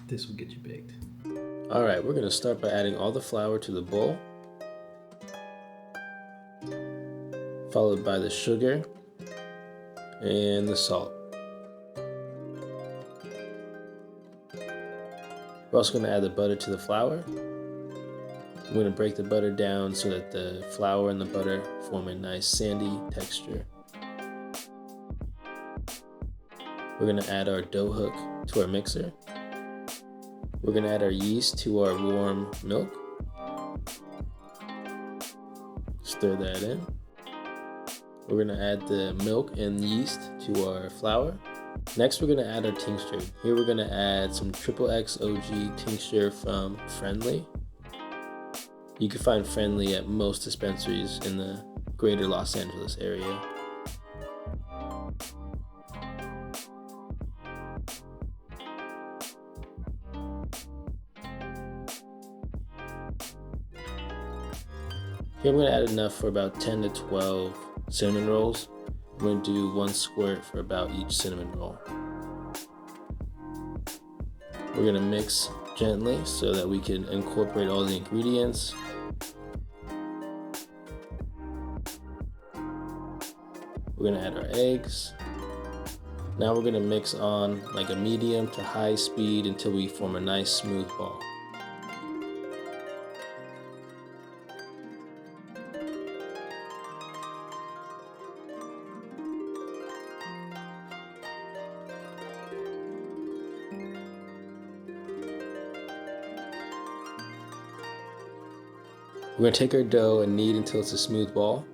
This will get you baked. Alright, we're going to start by adding all the flour to the bowl, followed by the sugar and the salt. We're also going to add the butter to the flour. I'm going to break the butter down so that the flour and the butter form a nice sandy texture. We're going to add our dough hook to our mixer. We're going to add our yeast to our warm milk. Stir that in. We're going to add the milk and yeast to our flour. Next, we're going to add our tincture. Here we're going to add some XXX OG tincture from Friendly. You can find Friendly at most dispensaries in the greater Los Angeles area. Here I'm going to add enough for about 10 to 12 cinnamon rolls. I'm going to do 1 squirt for about each cinnamon roll. We're going to mix gently so that we can incorporate all the ingredients. We're going to add our eggs. Now we're going to mix on like a medium to high speed until we form a nice smooth ball. We're going to take our dough and knead until it's a smooth ball.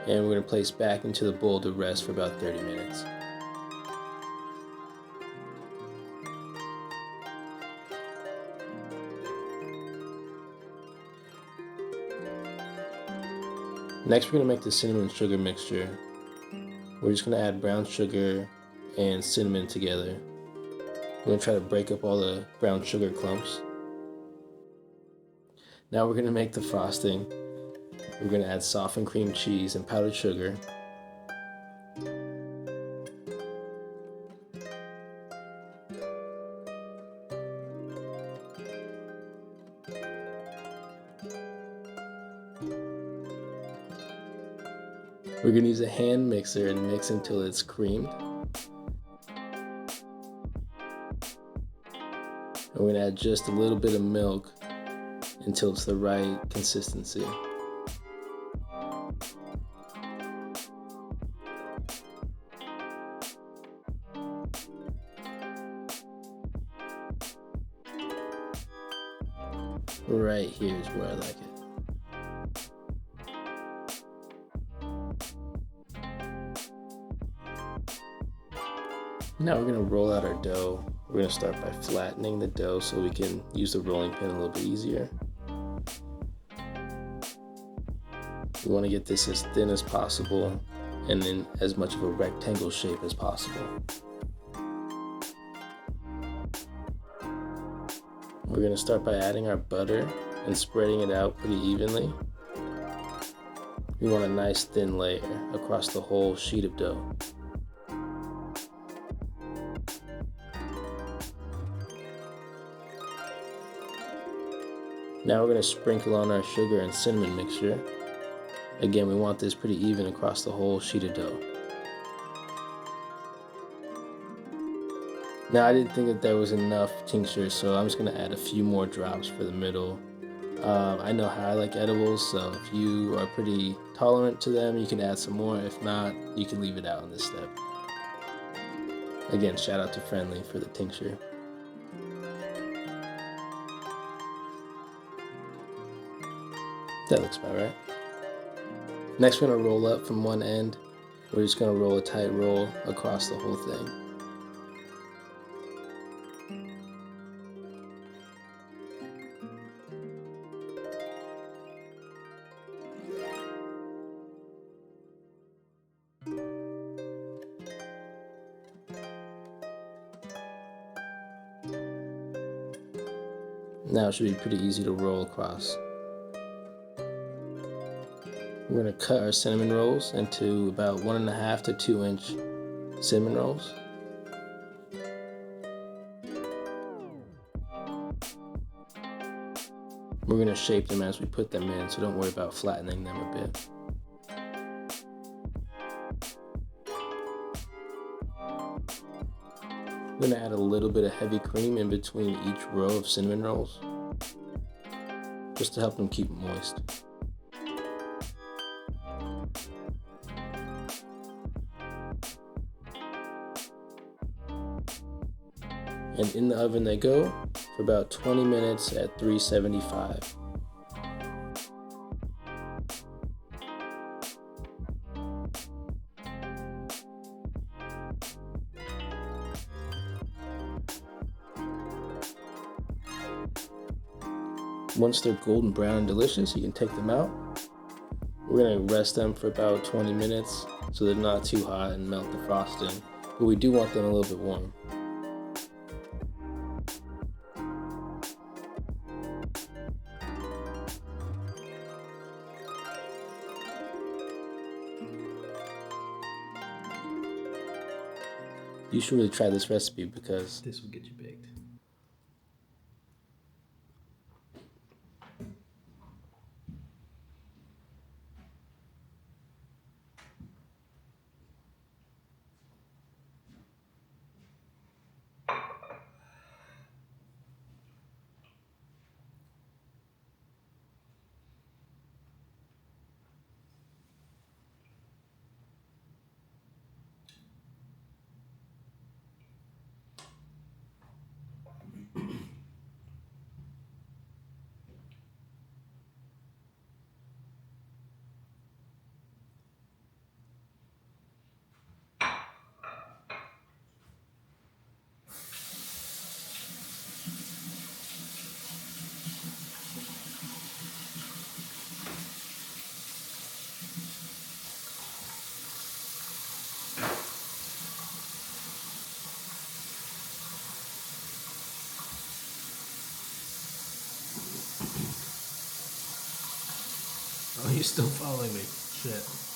And we're going to place back into the bowl to rest for about 30 minutes. Next, we're going to make the cinnamon sugar mixture. We're just going to add brown sugar and cinnamon together. We're going to try to break up all the brown sugar clumps. Now we're going to make the frosting. We're going to add softened cream cheese and powdered sugar. We're going to use a hand mixer and mix until it's creamed. And we're going to add just a little bit of milk until it's the right consistency. Right here is where I like it. Now we're going to roll out our dough. We're going to start by flattening the dough so we can use the rolling pin a little bit easier. We want to get this as thin as possible and in as much of a rectangle shape as possible. We're going to start by adding our butter and spreading it out pretty evenly. We want a nice thin layer across the whole sheet of dough. Now we're going to sprinkle on our sugar and cinnamon mixture. Again, we want this pretty even across the whole sheet of dough. Now I didn't think that there was enough tincture, so I'm just going to add a few more drops for the middle. I know how I like edibles, so if you are pretty tolerant to them, you can add some more. If not, you can leave it out on this step. Again, shout out to Friendly for the tincture. That looks about right. Next, we're going to roll up from one end. We're just going to roll a tight roll across the whole thing. Now it should be pretty easy to roll across. We're going to cut our cinnamon rolls into about 1.5 to 2 inch cinnamon rolls. We're going to shape them as we put them in, so don't worry about flattening them a bit. I'm going to add a little bit of heavy cream in between each row of cinnamon rolls, just to help them keep moist. And in the oven they go for about 20 minutes at 375. Once they're golden brown and delicious, you can take them out. We're going to rest them for about 20 minutes so they're not too hot and melt the frosting, but we do want them a little bit warm. You should really try this recipe because this will get you baked. Oh, you're still following me. Shit.